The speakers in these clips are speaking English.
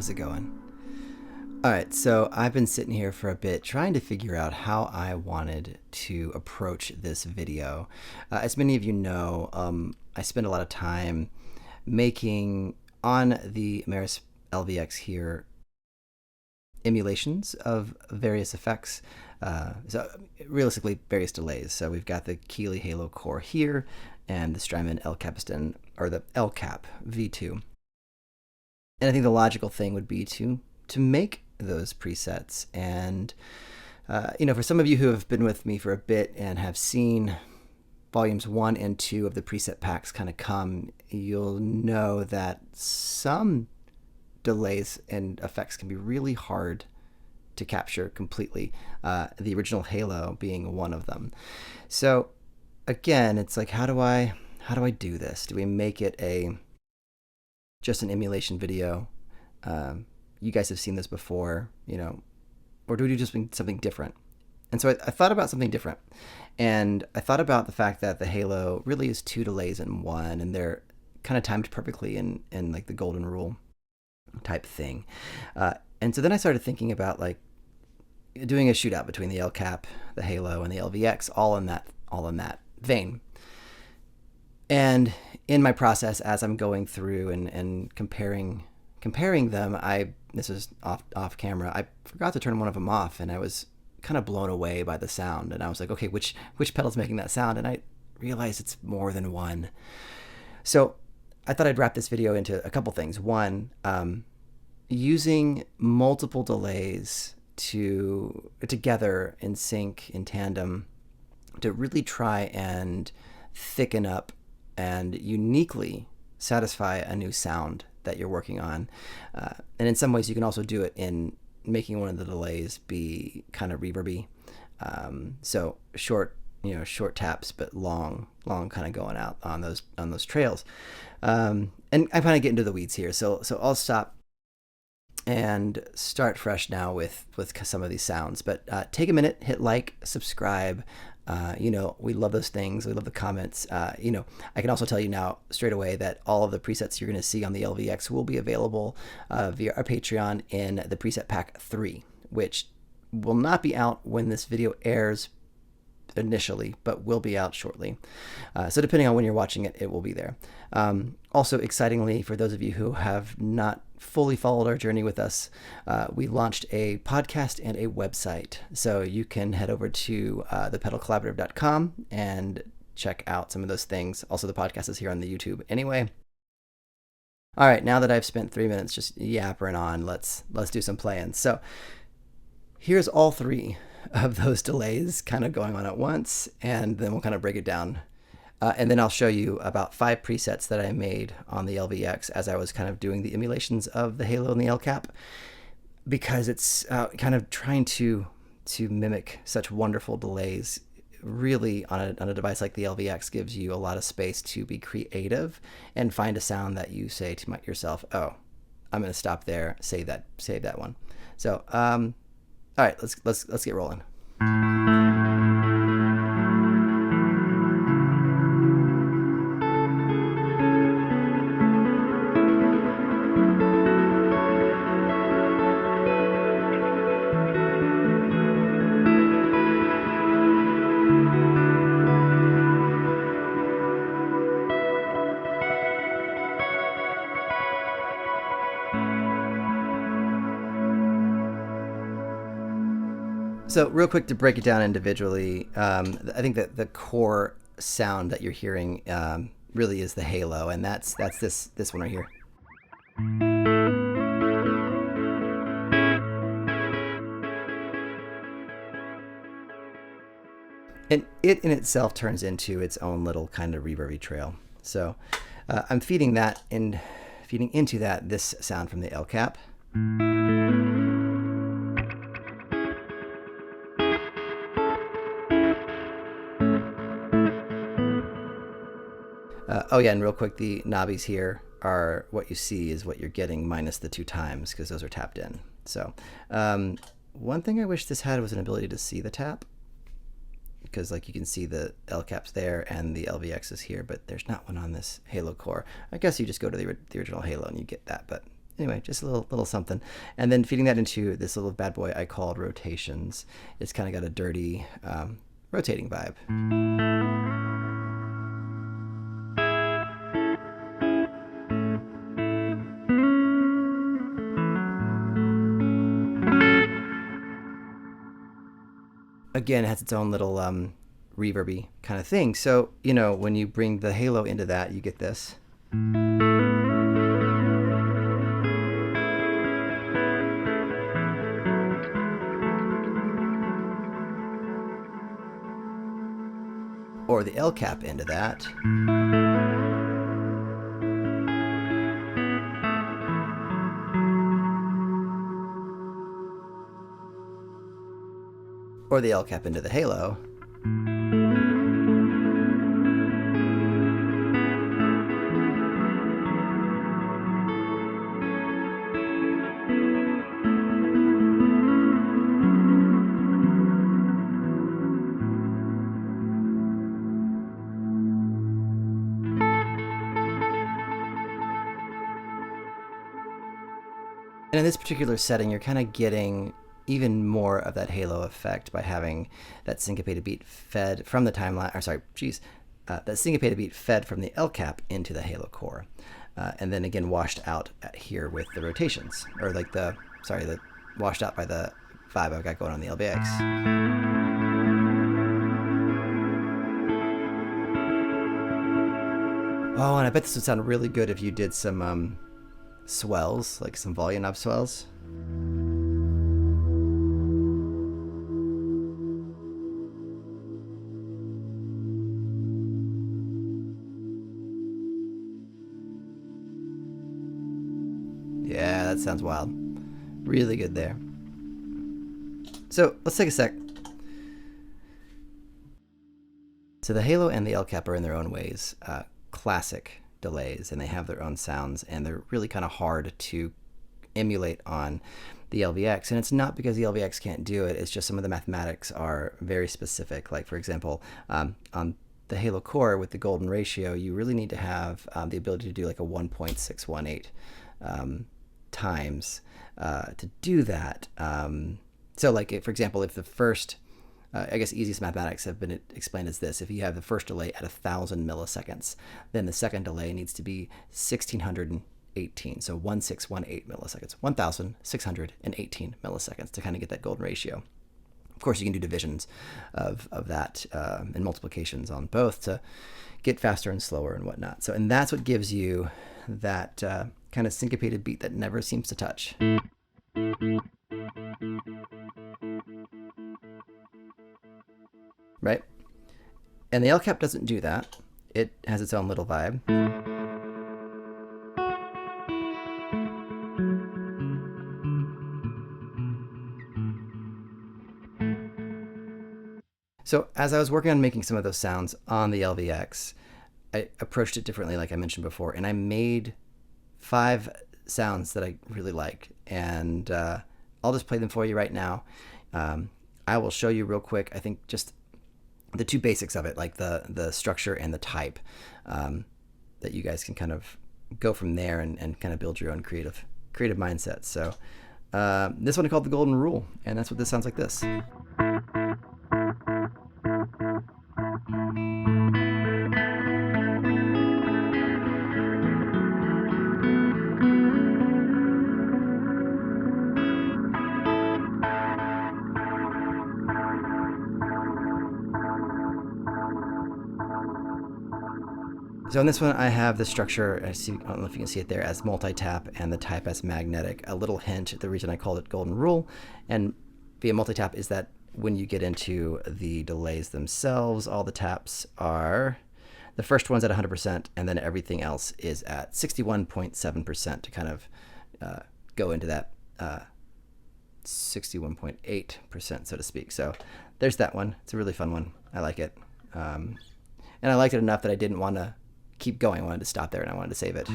How's it going? All right, so I've been sitting here for a bit trying to figure out how I wanted to approach this video. As many of you know, I spend a lot of time making on the Ameris LVX here emulations of various effects. So realistically, various delays. So we've got the Keeley Halo core here and the Strymon L Capistan, or the L Cap V2. And I think the logical thing would be to make those presets. And for some of you who have been with me for a bit and have seen volumes 1 and 2 of the preset packs kind of come, you'll know that some delays and effects can be really hard to capture completely, the original Halo being one of them. So again, it's like, how do I do this? Do we make it just an emulation video? You guys have seen this before, or do we do just something different? And so I thought about something different. And I thought about the fact that the Halo really is 2 delays in one, and they're kind of timed perfectly in like the golden rule type thing. And so then I started thinking about like doing a shootout between the L Cap, the Halo, and the LVX, all in that vein. And in my process, as I'm going through and comparing them, this is off camera, I forgot to turn one of them off, and I was kind of blown away by the sound. And I was like, okay, which pedal's making that sound? And I realized it's more than one. So I thought I'd wrap this video into a couple things. One, using multiple delays together in sync, in tandem, to really try and thicken up and uniquely satisfy a new sound that you're working on. And in some ways you can also do it in making one of the delays be kind of reverby. So short taps, but long kind of going out on those trails. And I kind of get into the weeds here. So I'll stop and start fresh now with some of these sounds. But take a minute, hit like, subscribe. We love those things. We love the comments. I can also tell you now straight away that all of the presets you're going to see on the LVX will be available via our Patreon in the preset pack 3, which will not be out when this video airs initially, but will be out shortly. So depending on when you're watching it, it will be there. Also, excitingly, for those of you who have not fully followed our journey with us, we launched a podcast and a website. So you can head over to thepedalcollaborative.com and check out some of those things. Also, the podcast is here on the YouTube anyway. All right, now that I've spent 3 minutes just yappering on, let's do some playing. So here's all 3 of those delays kind of going on at once, and then we'll kind of break it down. And then I'll show you about 5 presets that I made on the LVX as I was kind of doing the emulations of the Halo and the L Cap, because it's kind of trying to mimic such wonderful delays. Really, on a device like the LVX, gives you a lot of space to be creative and find a sound that you say to yourself, "Oh, I'm going to stop there, save that one." So, all right, let's get rolling. So real quick to break it down individually, I think that the core sound that you're hearing really is the Halo, and that's this one right here. And it in itself turns into its own little kind of reverby trail. So I'm feeding into that this sound from the L Cap. Oh yeah, and real quick, the knobbies here are what you see is what you're getting minus the 2 times, because those are tapped in. So one thing I wish this had was an ability to see the tap, because like you can see the L Cap's there and the LVX is here, but there's not one on this Halo core. I guess you just go to the original Halo and you get that, but anyway, just a little something. And then feeding that into this little bad boy I called rotations. It's kind of got a dirty rotating vibe. Again, it has its own little reverby kind of thing. So, you know, when you bring the halo into that, you get this. Or the L cap into that. Or the L cap into the halo. And in this particular setting, you're kind of getting even more of that halo effect by having that syncopated beat fed from the timeline, or sorry, that syncopated beat fed from the L cap into the halo core. And then again washed out here with the rotations, or like washed out by the vibe I've got going on the LBX. Oh, and I bet this would sound really good if you did some swells, like some volume knob swells. Yeah, that sounds wild. Really good there. So let's take a sec. So the halo and the L cap are in their own ways classic delays, and they have their own sounds, and they're really kind of hard to emulate on the LVX. And it's not because the LVX can't do it, it's just some of the mathematics are very specific. Like, for example, on the halo core with the golden ratio, you really need to have the ability to do like a 1.618 times to do that. So like, for example, if the first I guess easiest mathematics have been explained as this: if you have the first delay at 1,000 milliseconds, then the second delay needs to be 1,618, so 1618 milliseconds, 1,618 milliseconds to kind of get that golden ratio. Of course, you can do divisions of that and multiplications on both to get faster and slower and whatnot. So, and that's what gives you that kind of syncopated beat that never seems to touch. Right? And the L cap doesn't do that. It has its own little vibe. So as I was working on making some of those sounds on the LVX, I approached it differently, like I mentioned before, and I made 5 sounds that I really like, and I'll just play them for you right now. I will show you real quick, I think, just the 2 basics of it, like the structure and the type, that you guys can kind of go from there and kind of build your own creative mindset. So this one is called the Golden Rule, and that's what this sounds like this. So in this one, I have the structure, I don't know if you can see it there, as multi-tap and the type as magnetic. A little hint, the reason I called it Golden Rule and via multi-tap is that when you get into the delays themselves, all the taps are, the first one's at 100%, and then everything else is at 61.7% to kind of go into that 61.8%, so to speak. So there's that one. It's a really fun one. I like it. And I liked it enough that I didn't want to keep going. I wanted to stop there and I wanted to save it.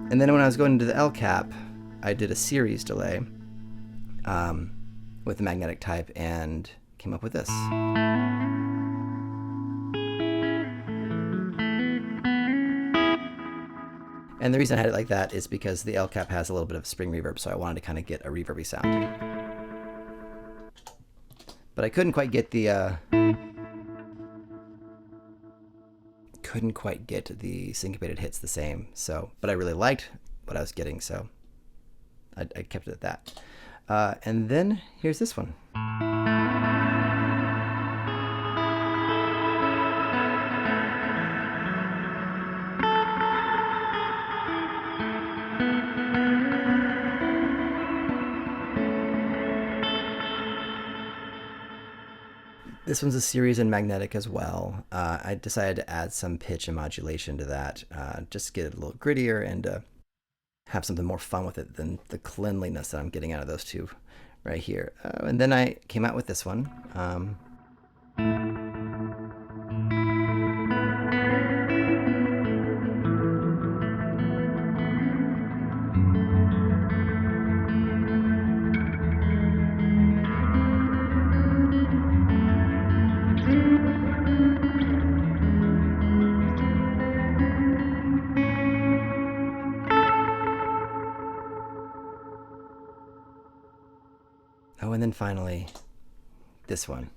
And then when I was going into the L cap, I did a series delay with the magnetic type and came up with this. And the reason I had it like that is because the El Cap has a little bit of spring reverb, so I wanted to kind of get a reverby sound. But I couldn't quite get the syncopated hits the same. So, but I really liked what I was getting, so I kept it at that. And then here's this one. This one's a series and magnetic as well. I decided to add some pitch and modulation to that, just get it a little grittier and have something more fun with it than the cleanliness that I'm getting out of those two right here. And then I came out with this one. Oh, and then finally, this one.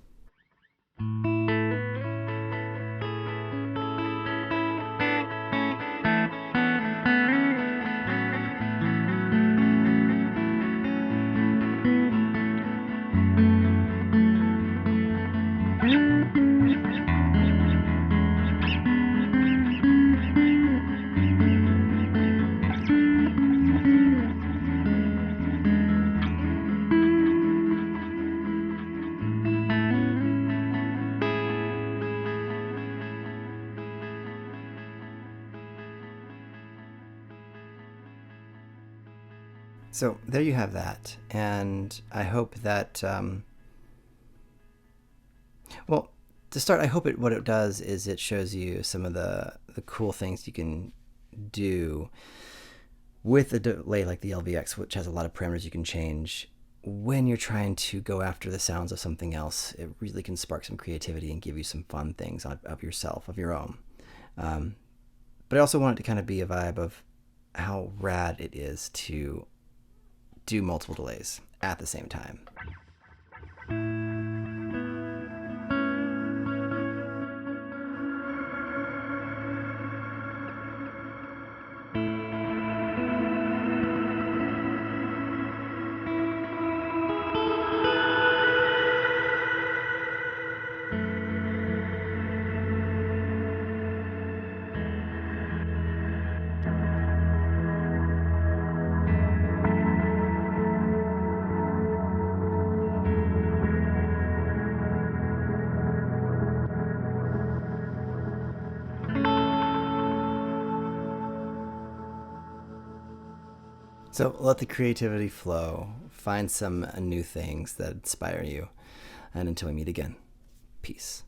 So there you have that, and I hope that, well, to start, I hope what it does is it shows you some of the cool things you can do with a delay like the LVX, which has a lot of parameters you can change. When you're trying to go after the sounds of something else, it really can spark some creativity and give you some fun things of yourself, of your own. But I also want it to kind of be a vibe of how rad it is to do multiple delays at the same time. So let the creativity flow. Find some new things that inspire you. And until we meet again, peace.